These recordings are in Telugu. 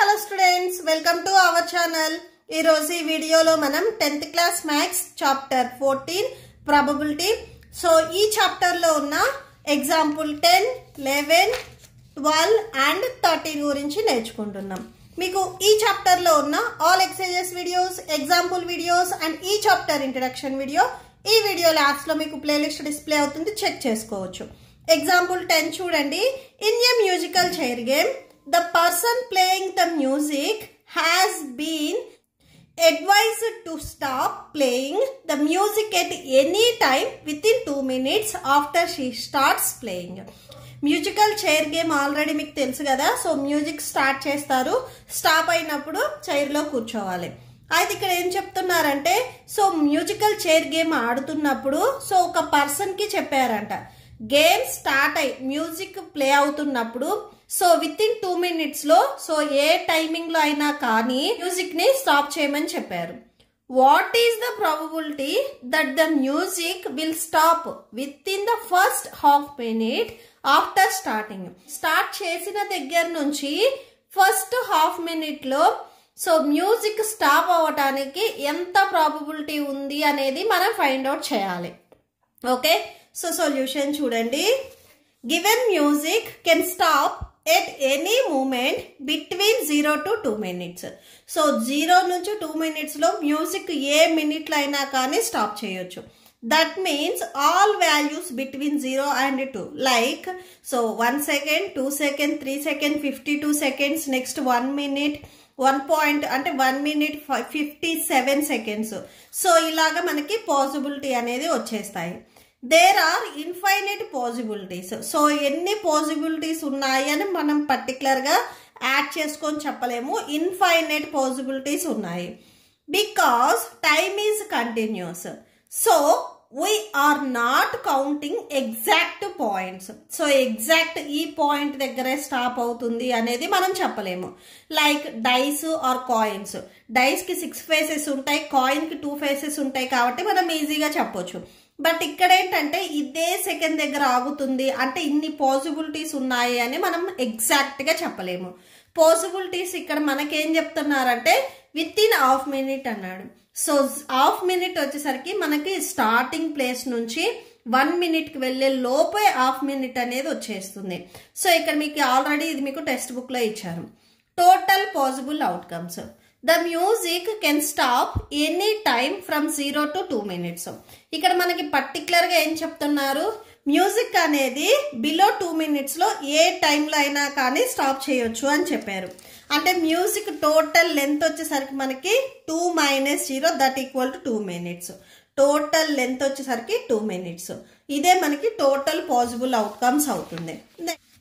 hello students, welcome to our channel. ఈ రోజు ఈ వీడియోలో మనం 10th class maths chapter 14 probability. So ఈ చాప్టర్ లో ఉన్న ఎగ్జాంపుల్ 10, 11, 12 అండ్ 13 గురించి నేర్చుకుంటున్నాం. మీకు ఈ చాప్టర్ లో ఉన్న all exercises videos, example videos and ఈ చాప్టర్ ఇంట్రడక్షన్ వీడియో ఈ వీడియో లాస్ట్ లో మీకు ప్లేలిస్ట్ డిస్ప్లే అవుతుంది, చెక్ చేసుకోవచ్చు. ఎగ్జాంపుల్ 10 చూడండి. In a musical chair game the person playing the music has been advised to stop playing the music at any time within 2 minutes after she starts playing. Musical chair game already మీకు తెలుసు కదా. సో మ్యూజిక్ స్టార్ట్ చేస్తారు, స్టాప్ అయినప్పుడు చైర్లో కూర్చోవాలి. అయితే ఇక్కడ ఏం చెప్తున్నారంటే, సో మ్యూజికల్ చైర్ గేమ్ ఆడుతున్నప్పుడు సో ఒక పర్సన్కి చెప్పారంట, గేమ్ స్టార్ట్ అయ్యి మ్యూజిక్ ప్లే అవుతున్నప్పుడు సో విత్ ఇన్ 2 minutes లో సో ఏ టైమింగ్ లో అయినా కానీ మ్యూజిక్ ని స్టాప్ చేయమని చెప్పారు. What is the probability that the music will stop with in the first half minute after starting? Start చేసిన దగ్గర నుంచి ఫస్ట్ హాఫ్ మినిట్ లో సో మ్యూజిక్ స్టాప్ అవ్వటానికి ఎంత ప్రాబబిలిటీ ఉంది అనేది మనం ఫైండ్ అవుట్ చేయాలి. ఓకే, సో సొల్యూషన్ చూడండి. Given music can stop at any moment between 0 to 2 minutes. So 0 నుంచి 2 minutes లో మ్యూజిక్ ఏ మినిట్ లో అయినా కానీ స్టాప్ చేయొచ్చు. That means all values between 0 and 2 like so 1 second, 2 seconds, 3 seconds, 52 seconds, next 1 minute, 1 point అంటే 1 minute 57 seconds. సో ఇలాగా మనకి పాసిబిలిటీ అనేది వచ్చేస్తాయి. There are infinite possibilities. So ఎన్ని పాసిబిలిటీస్ ఉన్నాయి అని మనం పర్టికులర్గా యాడ్ చేసుకొని చెప్పలేము. ఇన్ఫైనైట్ పాసిబిలిటీస్ ఉన్నాయి. Because time is continuous, so we are not counting exact points. So exact ఈ పాయింట్ దగ్గరే స్టాప్ అవుతుంది అనేది మనం చెప్పలేము. Like dice or coins. Dice కి 6 faces ఉంటాయి, కాయిన్ కి 2 faces ఉంటాయి, కాబట్టి మనం ఈజీగా చెప్పొచ్చు. బట్ ఇక్కడ ఏంటంటే ఇదే సెకండ్ దగ్గర ఆగుతుంది అంటే ఇన్ని పాసిబిలిటీస్ ఉన్నాయి అని మనం ఎగ్జాక్ట్ గా చెప్పలేము. పాసిబిలిటీస్ ఇక్కడ మనకేం చెప్తున్నారంటే విత్ ఇన్ హాఫ్ మినిట్ అన్నాడు. సో హాఫ్ మినిట్ వచ్చేసరికి మనకి స్టార్టింగ్ ప్లేస్ నుంచి 1 minute కి వెళ్లే లోపే హాఫ్ మినిట్ అనేది వచ్చేస్తుంది. సో ఇక్కడ మీకు ఆల్రెడీ ఇది మీకు టెక్స్ట్ బుక్ లో ఇచ్చారు. Total possible outcomes. The music can stop any time from 0 to 2 minutes. ఇక్కడ మనకి పర్టికులర్ గా ఏం చెప్తున్నారు, మ్యూజిక్ అనేది బిలో 2 minutes లో ఏ టైంలో అయినా కానీ స్టాప్ చేయొచ్చు అని చెప్పారు. అంటే మ్యూజిక్ టోటల్ లెంత్ వచ్చేసరికి మనకి 2 - 0 that equal to 2 minutes. Total length వచ్చేసరికి 2 minutes. ఇదే మనకి టోటల్ పాసిబుల్ అవుట్కమ్స్ అవుతుంది.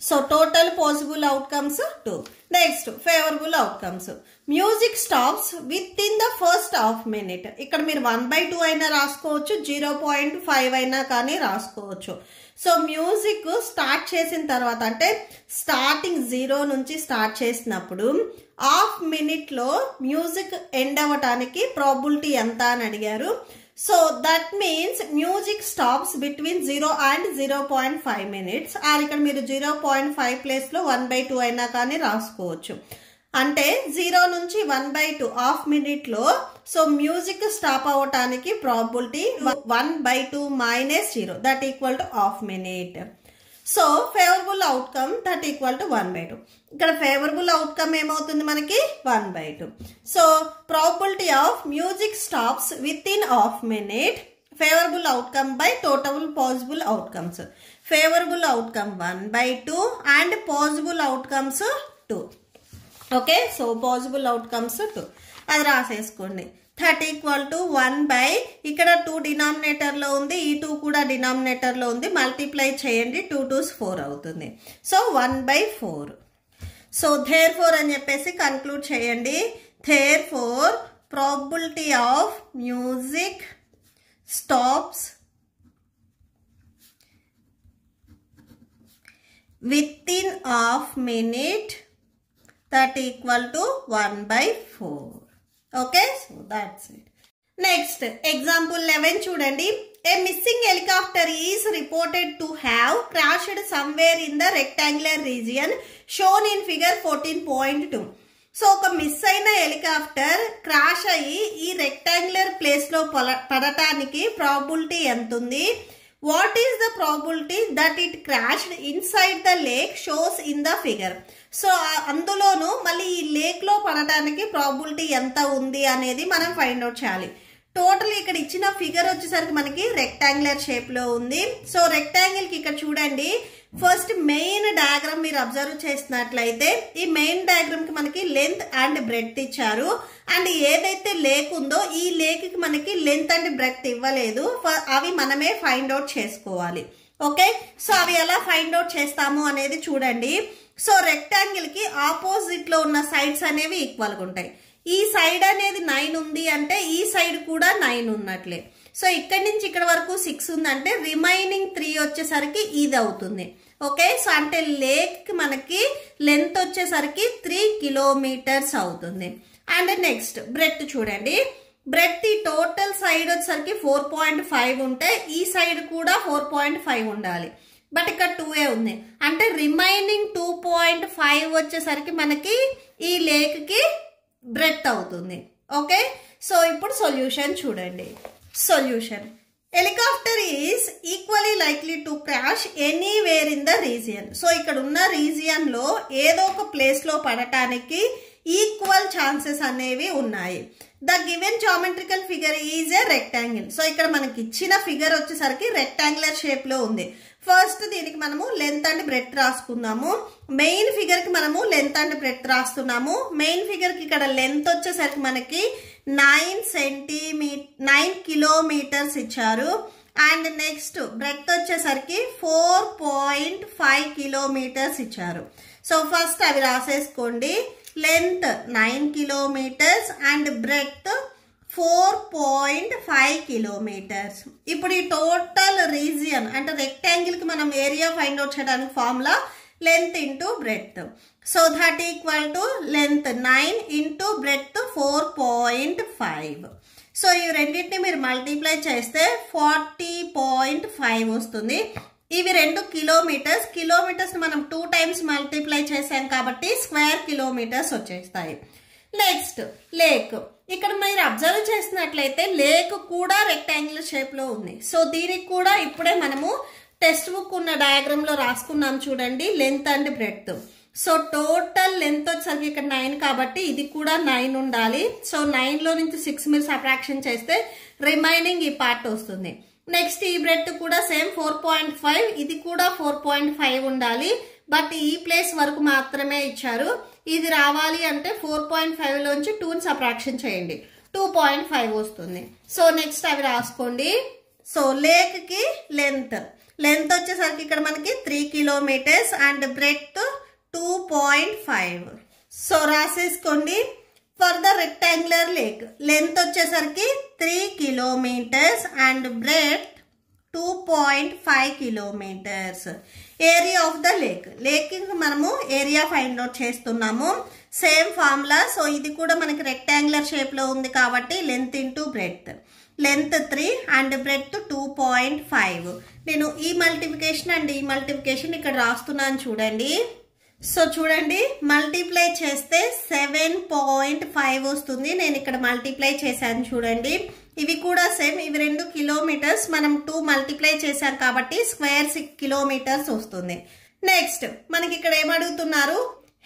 So total possible outcomes 2. Next favourable outcomes. Music stops with in the first half minute. ఇక్కడ మీరు 1/2 అయినా రాసుకోవచ్చు, 0.5 అయినా కానీ రాసుకోవచ్చు. సో మ్యూజిక్ స్టార్ట్ చేసిన తర్వాత అంటే స్టార్టింగ్ 0 నుంచి స్టార్ట్ చేసినప్పుడు హాఫ్ మినిట్ లో మ్యూజిక్ ఎండ్ అవ్వటానికి ప్రాబిలిటీ ఎంత అని అడిగారు. So that means music stops between 0 and 0.5 minutes. Or ఇక్కడ మీరు 0.5 ప్లేస్ లో 1/2 అయినా కానీ రాసుకోవచ్చు. అంటే 0 నుంచి 1/2 హాఫ్ మినిట్ లో సో మ్యూజిక్ స్టాప్ అవ్వటానికి probability 1/2 - 0 that equal to half minute. So favourable outcome that equal to 1/2. ఇక్కడ ఫేవరబుల్ అవుట్కమ్ ఏమవుతుంది మనకి 1/2. So probability of music stops within half minute, favourable outcome by total possible outcomes. Favourable outcome 1/2 and possible outcomes 2. Okay, so possible outcomes 2 అది రాసేసుకోండి. దట్ ఈక్వల్ టు 1 ఇక్కడ 2 డినామినేటర్ లో ఉంది, ఈ 2 కూడా డినామినేటర్ లో ఉంది, మల్టిప్లై చేయండి, 2 2s 4 అవుతుంది. సో 1/4. సో థేర్ ఫోర్ అని చెప్పేసి కన్క్లూడ్ చేయండి. Therefore probability of music stops within half minute that equal to 1/4. Okay, so that's it. Next example 11 చూడండి. A missing helicopter is reported to have crashed somewhere in the rectangular region shown in figure 14.2. So ఒక మిస్ అయిన హెలికాప్టర్ క్రాష్ అయ్యి ఈ రెక్టాంగులర్ ప్లేస్ లో పడటానికి ప్రాబిలిటీ ఎంత ఉంది? What is the probability that it crashed inside the lake shows in the figure. So అందులోనూ మళ్ళీ ఈ లేక్ లో పడటానికి ప్రాబిలిటీ ఎంత ఉంది అనేది మనం ఫైండ్ అవుట్ చేయాలి. టోటల్ ఇక్కడ ఇచ్చిన ఫిగర్ వచ్చేసరికి మనకి రెక్టాంగులర్ షేప్ లో ఉంది. సో రెక్టాంగిల్ కి ఇక్కడ చూడండి, ఫస్ట్ మెయిన్ డయాగ్రామ్ మీరు అబ్జర్వ్ చేసినట్లయితే ఈ మెయిన్ డయాగ్రామ్ కి మనకి లెంత్ అండ్ బ్రెడ్త్ ఇచ్చారు. అండ్ ఏదైతే లేక్ ఉందో ఈ లేక్ కి మనకి లెంత్ అండ్ బ్రెడ్త్ ఇవ్వలేదు, అవి మనమే ఫైండ్ అవుట్ చేసుకోవాలి. ఓకే, సో అవి ఎలా ఫైండ్ అవుట్ చేస్తాము అనేది చూడండి. సో రెక్టాంగిల్ కి ఆపోజిట్ లో ఉన్న సైడ్స్ అనేవి ఈక్వల్ గా ఉంటాయి. ఈ సైడ్ అనేది 9 ఉంది అంటే ఈ సైడ్ కూడా 9 ఉన్నట్లే. సో ఇక్కడి నుంచి ఇక్కడ వరకు 6 ఉందంటే రిమైనింగ్ 3 వచ్చేసరికి ఇది అవుతుంది. ఓకే, సో అంటే లేక్ మనకి లెంత్ వచ్చేసరికి 3 కిలోమీటర్స్ అవుతుంది. అండ్ నెక్స్ట్ బ్రెడ్త్ చూడండి, బ్రెడ్త్ ఈ టోటల్ సైడ్ వచ్చేసరికి 4.5 ఉంటే ఈ సైడ్ కూడా 4.5 ఉండాలి. బట్ ఇక్కడ 2 ఉంది అంటే రిమైనింగ్ 2.5 వచ్చేసరికి మనకి ఈ లేక్ కి బ్రెడ్త్ అవుతుంది. ఓకే, సో ఇప్పుడు సొల్యూషన్ చూడండి. Solution, helicopter is equally likely to crash anywhere in the region. So ఇక్కడ ఉన్న రీజియన్ లో ఏదో ఒక ప్లేస్ లో పడటానికి ఈక్వల్ ఛాన్సెస్ అనేవి ఉన్నాయి. The given geometrical figure is a rectangle. So ఇక్కడ మనకి ఇచ్చిన ఫిగర్ వచ్చేసరికి రెక్టాంగులర్ షేప్ లో ఉంది. ఫస్ట్ దీనికి మనము లెంత్ అండ్ బ్రెడ్త్ రాసుకుందాము. మెయిన్ ఫిగర్ కి మనము లెంత్ అండ్ బ్రెడ్త్ రాస్తున్నాము. మెయిన్ ఫిగర్ కి ఇక్కడ లెంత్ వచ్చేసరికి మనకి 9 కిలోమీటర్స్ ఇచ్చారు. అండ్ నెక్స్ట్ బ్రెడ్త్ వచ్చేసరికి 4.5 కిలోమీటర్స్ ఇచ్చారు. సో ఫస్ట్ అవి రాసేసుకోండి. Length 9 kilometres and breadth 4.5 kilometres. ఇప్పుడు ఈ టోటల్ రీజియన్ అంటే రెక్టాంగిల్ కి మనం ఏరియా ఫైండ్ అవుట్ చేయడానికి formula length into breadth. So that equal to length 9 into breadth 4.5. So ఈ రెండింటిని మీరు మల్టిప్లై చేస్తే 40.5 వస్తుంది. ఇవి 2 కిలోమీటర్స్. కిలోమీటర్స్ మనం 2 టైమ్స్ మల్టిప్లై చేసాం కాబట్టి స్క్వేర్ కిలోమీటర్స్ వచ్చేస్తాయి. నెక్స్ట్ లేక్, ఇక్కడ మీరు అబ్జర్వ్ చేసినట్లయితే లేక్ కూడా రెక్టాంగులర్ షేప్ లో ఉంది. సో దీనికి కూడా ఇప్పుడే మనము టెక్స్ట్ బుక్ ఉన్న డయాగ్రామ్ లో రాసుకున్నాం చూడండి, length and breadth. So total length వచ్చేసరికి ఇక్కడ 9 కాబట్టి ఇది కూడా 9 ఉండాలి. సో 9 లో నుంచి 6 మీరు సబ్ట్రాక్షన్ చేస్తే రిమైనింగ్ ఈ పార్ట్ వస్తుంది. నెక్స్ట్ ఈ బ్రెడ్త్ కూడా సేమ్ 4.5, ఇది కూడా 4.5 ఉండాలి. బట్ ఈ ప్లేస్ వరకు మాత్రమే ఇచ్చారు. ఇది రావాలి అంటే 4.5 లోంచి 2ని సబ్ట్రాక్షన్ చేయండి, 2.5 వస్తుంది. సో నెక్స్ట్ అవి రాసుకోండి. సో లేక్ కి లెంత్ వచ్చేసరికి ఇక్కడ మనకి 3 కిలోమీటర్స్ అండ్ బ్రెడ్త్ 2.5. సో రాసేసుకోండి. For the rectangular lake length వచ్చేసరికి 3 kilometres and breadth 2.5 kilometres. Area of the lake మనము ఏరియా ఫైండ్ అవుట్ చేస్తున్నాము. Same formula. సో ఇది కూడా మనకి రెక్టాంగులర్ షేప్ లో ఉంది కాబట్టి length into breadth. Length 3 and breadth 2.5. నేను ఈ మల్టిప్లికేషన్ అండ్ ఈ మల్టిప్లికేషన్ ఇక్కడ రాస్తున్నాను చూడండి. సో చూడండి, మల్టిప్లై చేస్తే 7.5 వస్తుంది. నేను ఇక్కడ మల్టిప్లై చేశాను చూడండి. ఇవి కూడా సేమ్, ఇవి 2 కిలోమీటర్స్, మనం 2 మల్టిప్లై చేశాం కాబట్టి స్క్వేర్ 6 కిలోమీటర్స్ వస్తుంది. నెక్స్ట్ మనకి ఇక్కడ ఏమడుగుతున్నారు,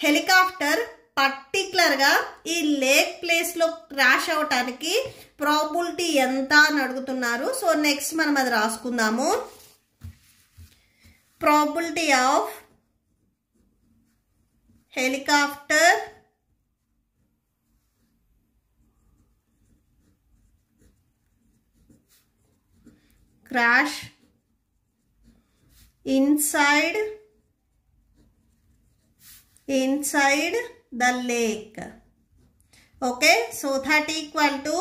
హెలికాప్టర్ పర్టికులర్ గా ఈ లేక్ ప్లేస్ లో క్రాష్ అవటానికి ప్రాబిలిటీ ఎంత అని అడుగుతున్నారు. సో నెక్స్ట్ మనం అది రాసుకుందాము. Probability of helicopter crash inside the lake. Okay, so that equal to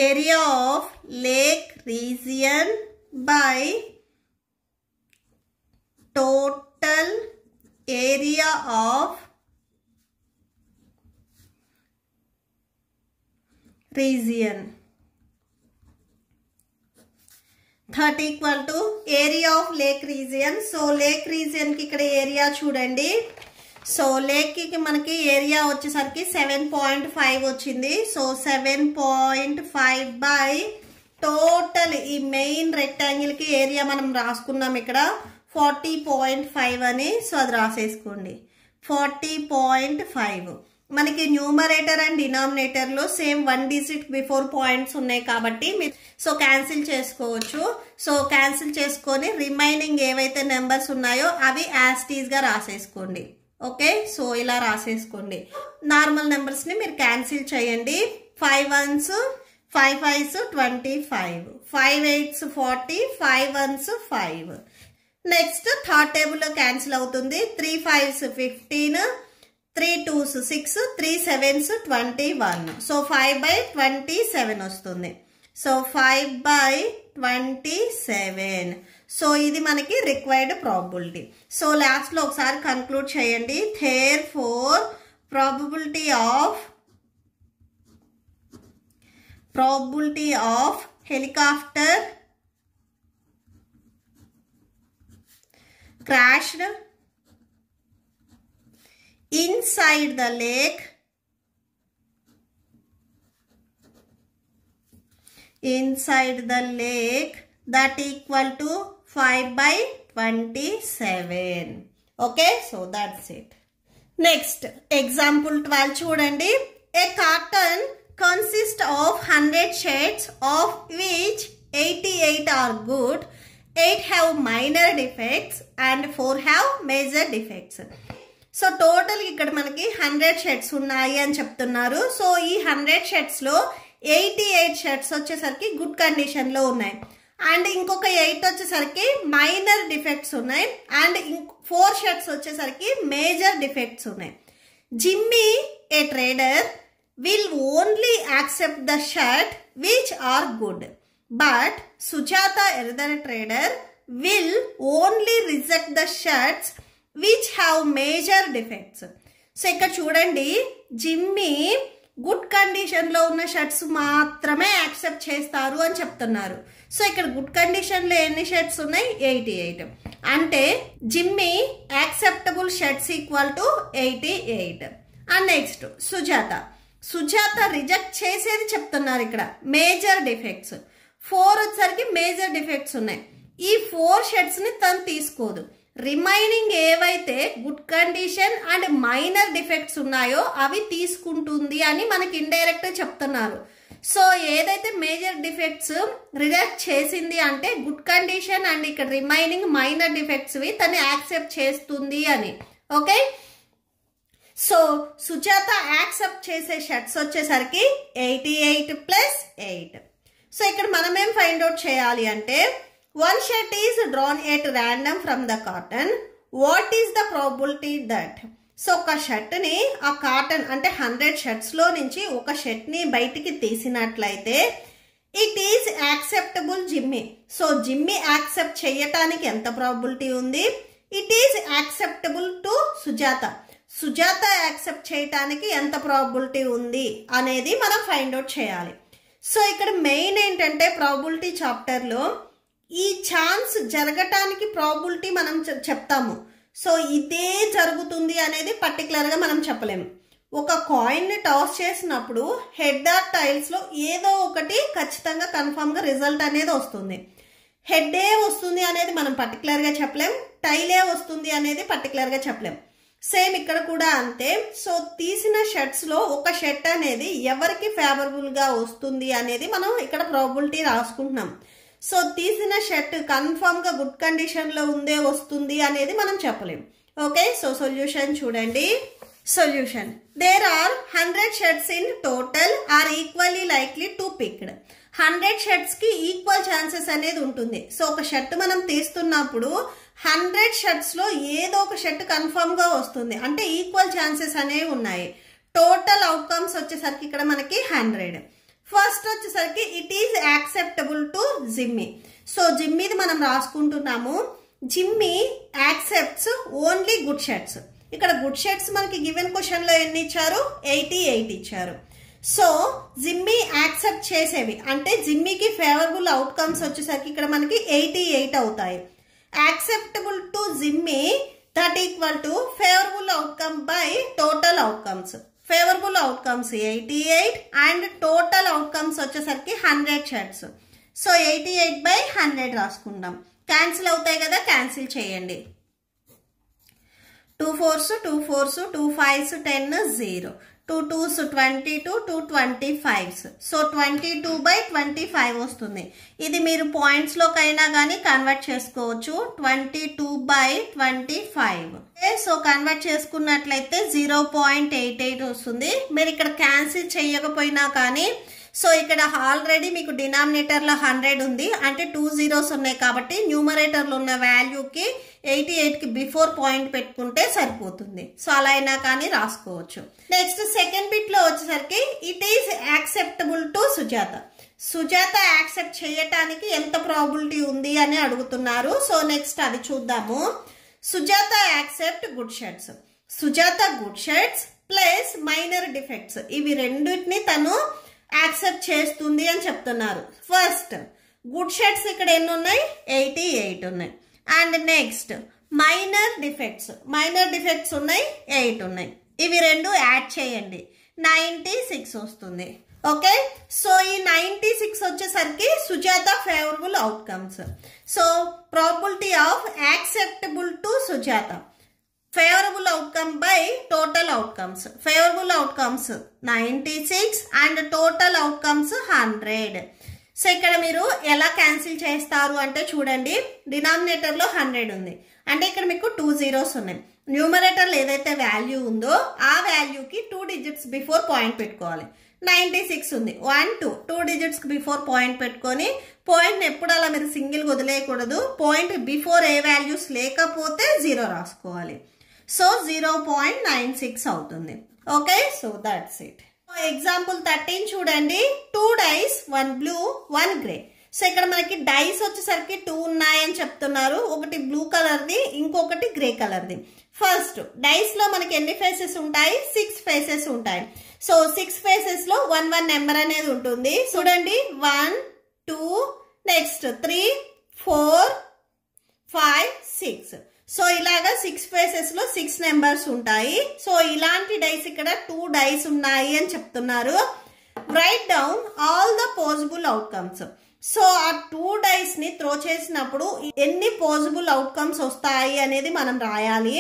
area of lake region by total area of region. That equal to area of lake region. So lake region ki ikkada area chudandi. So లేక్కి మనకి ఏరియా వచ్చేసరికి 7.5 వచ్చింది. సో 7.5 బై టోటల్ ఈ మెయిన్ రెక్టాంగిల్కి ఏరియా మనం రాసుకున్నాం ఇక్కడ 40.5 అని. సో అది రాసేసుకోండి 40.5. మనకి న్యూమరేటర్ అండ్ డినామినేటర్లో సేమ్ 1 digit బిఫోర్ పాయింట్స్ ఉన్నాయి కాబట్టి సో క్యాన్సిల్ చేసుకోవచ్చు. సో క్యాన్సిల్ చేసుకొని రిమైనింగ్ ఏవైతే నెంబర్స్ ఉన్నాయో అవి యాజ్ ఇట్ ఈజ్ గా రాసేసుకోండి. ఓకే, సో ఇలా రాసేసుకోండి. నార్మల్ నెంబర్స్ని మీరు క్యాన్సిల్ చేయండి. 5 ones 5 5s 25, 5 8s 40, 5 1s 5. Next third టేబుల్లో క్యాన్సిల్ అవుతుంది. 3 5s 15, 3 2s 6, 3 7s 21. సో 5/27 వస్తుంది. సో 5/27. సో ఇది మనకి రిక్వైర్డ్ ప్రాబబిలిటీ. సో లాస్ట్లో ఒకసారి కన్క్లూడ్ చేయండి. therefore probability of helicopter crashed inside the lake that equal to 5/27. Okay, so that's it. Next example 12 చూడండి. A carton consists of 100 shades of which 88 are good, 8 have minor defects and 4 have major defects. So total ఇక్కడ మనకి 100 షెడ్స్ ఉన్నాయి అని చెప్తున్నారు. సో ఈ 100 షెడ్స్ లో 88 షెడ్స్ వచ్చేసరికి గుడ్ కండిషన్ లో ఉన్నాయి అండ్ ఇంకొక 8 వచ్చేసరికి మైనర్ డిఫెక్ట్స్ ఉన్నాయి అండ్ 4 షెడ్స్ వచ్చేసరికి మేజర్ డిఫెక్ట్స్ ఉన్నాయి. Jimmy A trader will only accept the shirt which are good, but Sujata another trader will only reject the shirts which have major defects. So ఇక్కడ చూడండి, జిమ్మీ గుడ్ కండిషన్ లో ఉన్న షర్ట్స్ మాత్రమే యాక్సెప్ట్ చేస్తారు అని చెప్తున్నారు. సో ఇక్కడ గుడ్ కండిషన్ లో ఎన్ని షర్ట్స్ ఉన్నాయి? 88. అంటే Jimmy acceptable shirts equal to 88. And next Sujatha reject చేసేది చెప్తున్నారు ఇక్కడ మేజర్ డిఫెక్ట్స్. 4 వచ్చేసరికి మేజర్ డిఫెక్ట్స్ ఉన్నాయి. ఈ 4 షర్ట్స్ ని తను తీసుకోదు. రిమైనింగ్ ఏవైతే good condition and minor defects ఉన్నాయో అవి తీసుకుంటుంది అని మనకి ఇండైరెక్ట్ చెప్తున్నారు. సో ఏదైతే మేజర్ డిఫెక్ట్స్ రిజెక్ట్ చేసింది అంటే గుడ్ కండిషన్ అండ్ ఇక్కడ రిమైనింగ్ మైనర్ డిఫెక్ట్స్ తను యాక్సెప్ట్ చేస్తుంది అని. ఓకే, సో సుజాత యాక్సెప్ట్ చేసే షర్ట్స్ వచ్చేసరికి 88 + 8. సో ఇక్కడ మనం ఏం ఫైండ్ అవుట్ చేయాలి అంటే one shirt is drawn at random from the cotton. What is the probability that? So ఒక షర్ట్ ని ఆ కాటన్ అంటే 100 షర్ట్స్ లో నుంచి ఒక షర్ట్ ని బయటికి తీసినట్లయితే it is acceptable Jimmy. So Jimmy accept చేయటానికి ఎంత ప్రాబిలిటీ ఉంది? It is acceptable to Sujatha accept చేయటానికి ఎంత ప్రాబిలిటీ ఉంది అనేది మనం ఫైండ్ అవుట్ చేయాలి. సో ఇక్కడ మెయిన్ ఏంటంటే ప్రాబిలిటీ చాప్టర్ లో ఈ ఛాన్స్ జరగటానికి ప్రాబిలిటీ మనం చెప్తాము. సో ఇదే జరుగుతుంది అనేది పర్టికులర్ గా మనం చెప్పలేము. ఒక కాయిన్ ని టాస్ చేసినప్పుడు హెడ్ ఆర్ టైల్స్ లో ఏదో ఒకటి ఖచ్చితంగా కన్ఫర్మ్ గా రిజల్ట్ అనేది వస్తుంది. హెడ్ ఏ వస్తుంది అనేది మనం పర్టికులర్ గా చెప్పలేం, టైలే వస్తుంది అనేది పర్టికులర్ గా చెప్పలేం. సేమ్ ఇక్కడ కూడా అంతే. సో తీసిన షర్ట్స్ లో ఒక షర్ట్ అనేది ఎవరికి ఫేవరబుల్ గా వస్తుంది అనేది మనం ఇక్కడ ప్రాబిలిటీ రాసుకుంటున్నాం. సో తీసిన షర్ట్ కన్ఫర్మ్ గా గుడ్ కండిషన్ లో ఉందే వస్తుంది అనేది మనం చెప్పలేం. ఓకే, సో సొల్యూషన్ చూడండి. Solution, there are 100 shirts in total are equally likely to picked. 100 shirts కి ఈక్వల్ ఛాన్సెస్ అనేది ఉంటుంది. సో ఒక షర్ట్ మనం తీస్తున్నప్పుడు 100 షర్ట్స్ లో ఏదో ఒక షర్ట్ కన్ఫర్మ్ గా వస్తుంది, అంటే ఈక్వల్ ఛాన్సెస్ అనేవి ఉన్నాయి. టోటల్ అవుట్కమ్స్ వచ్చేసరికి ఇక్కడ మనకి 100. ఫస్ట్ వచ్చేసరికి it is acceptable to Jimmy. So జిమ్మీది మనం రాసుకుంటున్నాము. Jimmy accepts only good shirts. ఇక్కడ గుడ్ షర్ట్స్ మనకి గివెన్ క్వశ్చన్ లో ఎన్ని ఇచ్చారు? 88 ఇచ్చారు. సో జిమ్మీ యాక్సెప్ట్ చేసేవి అంటే జిమ్మీకి ఫేవరబుల్ అవుట్కమ్స్ వచ్చేసరికి ఇక్కడ మనకి 88 అవుతాయి. Acceptable to Jimmy that equal to favorable outcome by total outcomes. Favorable outcomes 88 and total outcomes వచ్చేసరికి 100 షర్ట్స్. So 88 by 100 రాసుకుందాం. క్యాన్సిల్ అవుతాయి కదా, క్యాన్సిల్ చేయండి. 2 4s 2 4s 2 5s 10 0 2 2s 22 2 25s. So 22 by 25 వస్తుంది. ఇది మీరు పాయింట్స్ లోకైనా కానీ కన్వర్ట్ చేసుకోవచ్చు. 22 by 25. సో కన్వర్ట్ చేసుకున్నట్లయితే 0.88 వస్తుంది. మీరు ఇక్కడ క్యాన్సిల్ చేయకపోయినా కానీ సో ఇక్కడ ఆల్రెడీ మీకు డినామినేటర్ లో 100 ఉంది, అంటే 2 zeros ఉన్నాయి కాబట్టి న్యూమరేటర్ లో ఉన్న వాల్యూకి 88 కి బిఫోర్ పాయింట్ పెట్టుకుంటే సరిపోతుంది. సో అలా అయినా కానీ రాసుకోవచ్చు. నెక్స్ట్ సెకండ్ బిట్ లో వచ్చేసరికి it is acceptable to Sujatha. Sujatha accept చేయటానికి ఎంత ప్రాబిలిటీ ఉంది అని అడుగుతున్నారు. సో నెక్స్ట్ అది చూద్దాము. Sujatha accept good shirts. Sujatha good shirts plus minor defects, ఇవి రెండింటిని తను యాక్సెప్ట్ చేస్తుంది అని చెప్తున్నారు. ఫస్ట్ గుడ్ షర్ట్స్ ఇక్కడ ఎన్ని ఉన్నాయి, 88 ఉన్నాయి. అండ్ నెక్స్ట్ మైనర్ డిఫెక్ట్స్ ఉన్నాయి, 8 ఉన్నాయి. ఇవి రెండు యాడ్ చేయండి, 96 వస్తుంది. ఓకే, సో ఈ 96 వచ్చేసరికి Sujatha favourable outcomes. So probability of acceptable to Sujatha, favorable outcome by total outcomes. Favorable outcomes 96 and total outcomes 100. So ఇక్కడ మీరు ఎలా క్యాన్సిల్ చేస్తారు అంటే చూడండి, డినామినేటర్ లో 100 ఉంది, అంటే ఇక్కడ మీకు 2 zeros ఉన్నాయి. న్యూమరేటర్ లో ఏదైతే వాల్యూ ఉందో ఆ వాల్యూకి 2 digits బిఫోర్ పాయింట్ పెట్టుకోవాలి. 96 ఉంది, 1 2 digits బిఫోర్ పాయింట్ పెట్టుకొని పాయింట్ ఎప్పుడు అలా మీరు సింగిల్ వదిలేయకూడదు. పాయింట్ బిఫోర్ ఏ వాల్యూస్ లేకపోతే 0 రాసుకోవాలి. సో 0.96 అవుతుంది. Okay, so that's it. Example 13 చూడండి. 2 dice 1 blue 1 grey. సో ఇక్కడ మనకి డైస్ వచ్చేసరికి 2 ఉన్నాయని చెప్తున్నారు. ఒకటి బ్లూ కలర్ది, ఇంకొకటి గ్రే కలర్ది. ఫస్ట్ డైస్ లో మనకి ఎన్ని ఫేసెస్ ఉంటాయి, 6 ఫేసెస్ ఉంటాయి. సో 6 ఫేసెస్ లో 1 1 నెంబర్ అనేది ఉంటుంది. చూడండి 1 2 నెక్స్ట్ 3 4 5 6. సో ఇలాగా 6 ఫేసెస్ లో 6 నెంబర్స్ ఉంటాయి. సో ఇలాంటి డైస్ ఇక్కడ 2 డైస్ ఉన్నాయి అని చెప్తున్నారు. Right down all the possible outcomes. So ఆ 2 డైస్ ని త్రో చేసినప్పుడు ఎన్ని పాసిబుల్ అవుట్కమ్స్ వస్తాయి అనేది మనం రాయాలి.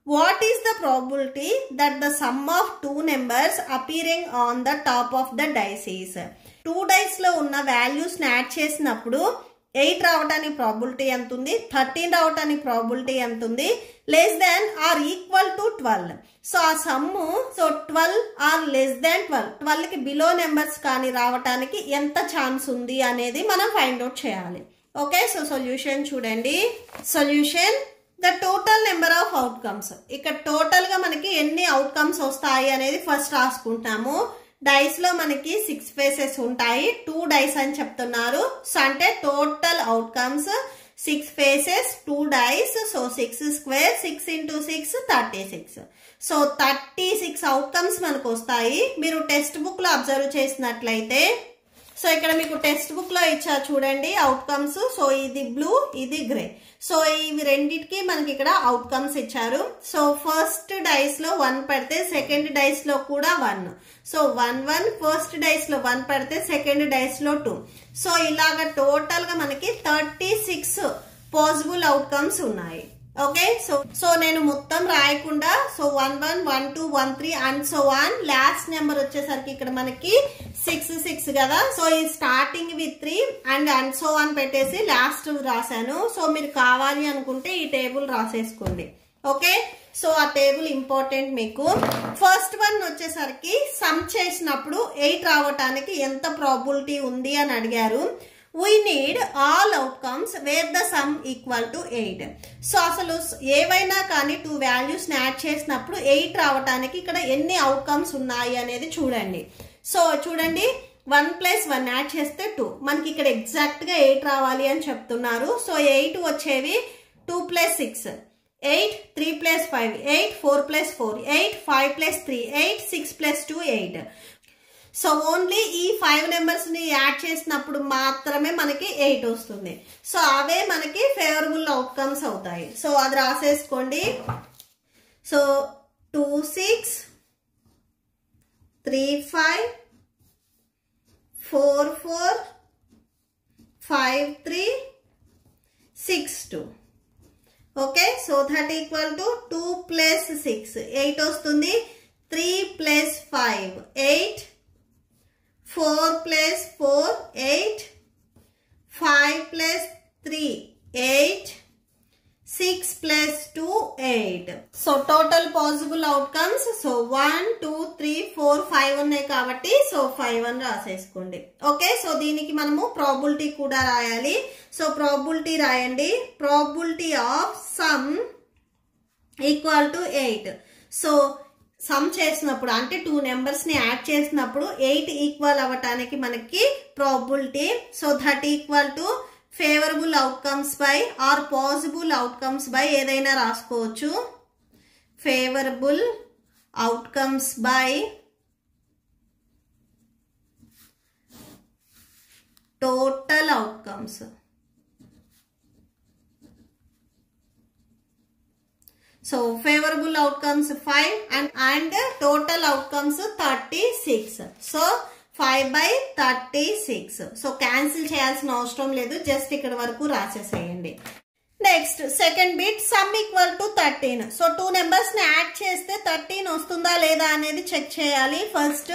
What is the probability that the sum of 2 numbers appearing on the top of the dice is. 2 dice లో ఉన్న వాల్యూస్ ని యాడ్ చేసినప్పుడు 8 రావడానికి ప్రాబిలిటీ ఎంత ఉంది, 13 రావడానికి ప్రాబిలిటీ ఎంత ఉంది, less than or equal to 12. So ఆ sum so 12 or less than 12 కి బిలో నెంబర్స్ కానీ రావడానికి ఎంత ఛాన్స్ ఉంది అనేది మనం ఫైండ్ అవుట్ చేయాలి. ఓకే, సో సొల్యూషన్ చూడండి. Solution the total number of outcomes. ఇక్కడ టోటల్ గా మనకి ఎన్ని అవుట్కమ్స్ వస్తాయి అనేది ఫస్ట్ రాసుకుంటాము. డైస్ లో మనకి 6 ఫేసెస్ ఉంటాయి, 2 డైస్ అని చెప్తున్నారు. సో అంటే total outcomes 6 faces 2 dice. So 6 square 6 into 6 36. So 36 outcomes మనకు వస్తాయి. మీరు టెక్స్ట్ బుక్ లో అబ్జర్వ్ చేసినట్లయితే సో ఇక్కడ మీకు టెక్స్ట్ బుక్ లో ఇచ్చా చూడండి అవుట్కమ్స్. సో ఇది బ్లూ, ఇది గ్రే. సో ఇవి రెండింటికి మనకి ఇక్కడ అవుట్కమ్స్ ఇచ్చారు. సో ఫస్ట్ డైస్ లో 1 పెడితే సెకండ్ డైస్ లో కూడా 1. సో 1 1 ఫస్ట్ డైస్ లో 1 పెడితే సెకండ్ డైస్ లో 2. సో ఇలాగా టోటల్ గా మనకి 36 పాసిబుల్ అవుట్కమ్స్ ఉన్నాయి. ఓకే, సో నేను మొత్తం రాయకుండా so 1 1 1 2 1 3 and so 1 last number వచ్చేసరికి ఇక్కడ మనకి 6 6 కదా. సో ఈ స్టార్టింగ్ విత్ 3 అండ్ సో 1 పెట్టేసి లాస్ట్ రాశాను. సో మీరు కావాలి అనుకుంటే ఈ టేబుల్ రాసేసుకోండి. ఓకే, సో ఆ టేబుల్ ఇంపార్టెంట్ మీకు. ఫస్ట్ వన్ వచ్చేసరికి సమ్ చేసినప్పుడు 8 రావటానికి ఎంత ప్రాబిలిటీ ఉంది అని అడిగారు. We need all outcomes where the sum equal to 8. So అసలు ఏవైనా కానీ 2 వాల్యూస్ యాడ్ చేసినప్పుడు 8 రావటానికి ఇక్కడ ఎన్ని అవుట్కమ్స్ ఉన్నాయి అనేది చూడండి. సో చూడండి 1 + 1 యాడ్ చేస్తే 2, మనకి ఇక్కడ ఎగ్జాక్ట్ గా 8 రావాలి అని చెప్తున్నారు. సో 8 వచ్చేవి 2 + 6 8, 3 + 5 8, 4 + 4 8, 5 + 3 8, 6 + 2 8. సో ఓన్లీ ఈ 5 నెంబర్స్ని యాడ్ చేసినప్పుడు మాత్రమే మనకి 8 వస్తుంది. సో అవే మనకి ఫేవరబుల్ అవుట్కమ్స్ అవుతాయి. సో అది రాసేసుకోండి. So 2 6 3 5 4 4 5 3 6 2. Okay, so that equal to 2 plus 6 8 వస్తుంది. 3 plus 5 8, 4 plus 4 8, 5 plus 3 8, 6 plus 2 8. So total possible outcomes so 1 2 3 4 5 ఉన్నాయి కాబట్టి సో 5 అని రాసేసుకోండి. ఓకే, సో దీనికి మనము ప్రాబిలిటీ కూడా రాయాలి. సో ప్రాబిలిటీ రాయండి. Probability of some equal to 8. So some చేసినప్పుడు అంటే 2 నెంబర్స్ని యాడ్ చేసినప్పుడు 8 ఈక్వల్ అవ్వటానికి మనకి probability. So that equal to favourable outcomes by or possible outcomes by ఏదైనా రాసుకోవచ్చు. Favourable outcomes by total outcomes. So favourable outcomes 5 and total outcomes 36. So 5/36. So cancel చేయాల్సిన అవసరం లేదు, జస్ట్ ఇక్కడ వరకు రాసేసేయండి. Next second bit sum equal to 13. So 2 numbers ని యాడ్ చేస్తే 13 వస్తుందా లేదా అనేది చెక్ చేయాలి ఫస్ట్.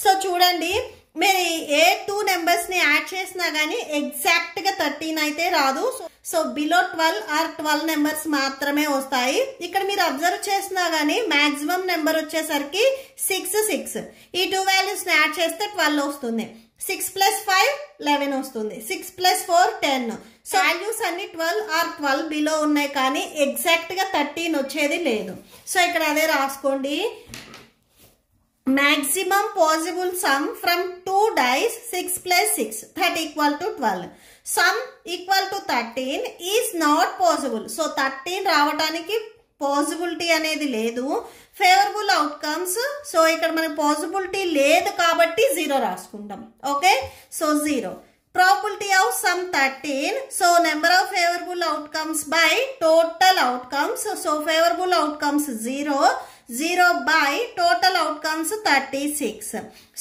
సో చూడండి, మీరు ఏ 2 నెంబర్స్ ని యాడ్ చేసినా గానీ ఎగ్జాక్ట్ గా 13 అయితే రాదు. సో బిలో 12 ఆర్ 12 నెంబర్స్ మాత్రమే వస్తాయి. ఇక్కడ మీరు అబ్జర్వ్ చేసినా గానీ మాక్సిమం నెంబర్ వచ్చేసరికి 6 6. ఈ 2 వాల్యూస్ ని యాడ్ చేస్తే 12 వస్తుంది. 6 + 5 11 వస్తుంది. 6 + 4 10. సో వాల్యూస్ అన్ని 12 ఆర్ 12 బిలో ఉన్నాయి కానీ ఎగ్జాక్ట్ గా 13 వచ్చేది లేదు. సో ఇక్కడ అదే రాసుకోండి. Maximum possible sum from 2 dice 6 plus 6 that equal to 12. Sum equal to 13 is not possible. So 13 రావడానికి పాసిబిలిటీ అనేది లేదు. ఫేవరబుల్ అవుట్కమ్స్ సో ఇక్కడ మనకి పాసిబిలిటీ లేదు కాబట్టి 0 రాసుకుంటాం. Okay, so 0. Probability of sum 13. So number of favorable outcomes by total outcomes. So favorable outcomes 0. 0 by total outcomes 36.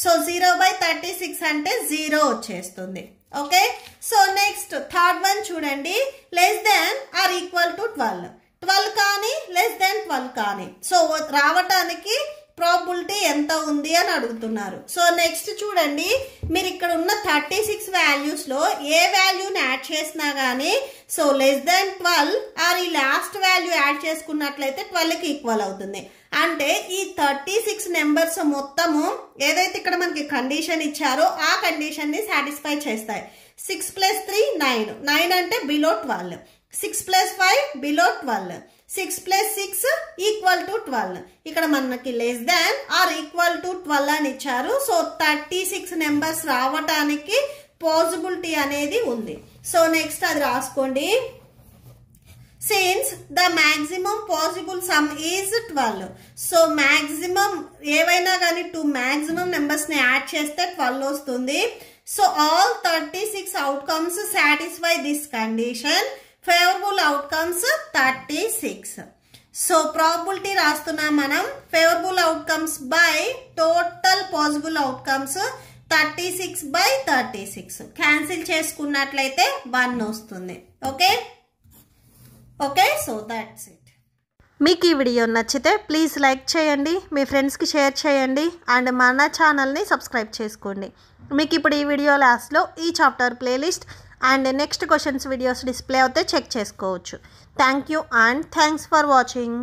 So 0/36 అంటే 0 వచ్చేస్తుంది. Okay, so next third one చూడండి. Less than or equal to 12. 12 కానీ లెస్ దెన్ 12 కానీ సో రావటానికి ప్రాబిలిటీ ఎంత ఉంది అని అడుగుతున్నారు. సో నెక్స్ట్ చూడండి, మీరు ఇక్కడ ఉన్న 36 వాల్యూస్ లో ఏ వాల్యూని యాడ్ చేసినా గానీ సో లెస్ దెన్ 12 ఆర్ ఈ లాస్ట్ వాల్యూ యాడ్ చేసుకున్నట్లయితే 12 కి ఈక్వల్ అవుతుంది. అంటే ఈ 36 నెంబర్స్ మొత్తము ఏదైతే ఇక్కడ మనకి కండిషన్ ఇచ్చారో ఆ కండిషన్ ని సాటిస్ఫై చేస్తాయి. 6 + 3 9. 9 అంటే బిలో 12. 6 + 5 బిలో 12. 6 + 6 equal to 12. ఇక్కడ మనకి less than or equal to 12 అని ఇచ్చారు. సో 36 నెంబర్స్ రావటానికి పాసిబిలిటీ అనేది ఉంది. సో నెక్స్ట్ అది రాసుకోండి. Since the maximum possible sum is 12. So maximum ఏవైనా కానీ 2 maximum numbers ని యాడ్ చేస్తే 12 వస్తుంది. So all 36 outcomes satisfy this condition. Favorable outcomes 36. So probability రాస్తున్నాం మనం. Favourable outcomes by total possible outcomes 36/36. Cancel చేసుకున్నట్లయితే 1 వస్తుంది. Okay okay, so that's it. మీకు ఈ వీడియో నచ్చితే ప్లీజ్ లైక్ చేయండి, మీ ఫ్రెండ్స్కి షేర్ చేయండి అండ్ మన ఛానల్ని సబ్స్క్రైబ్ చేసుకోండి. మీకు ఇప్పుడు ఈ వీడియో లాస్ట్లో ఈ chapter playlist and next questions videos display అవుతే చెక్ చేసుకోవచ్చు. Thank you and thanks for watching.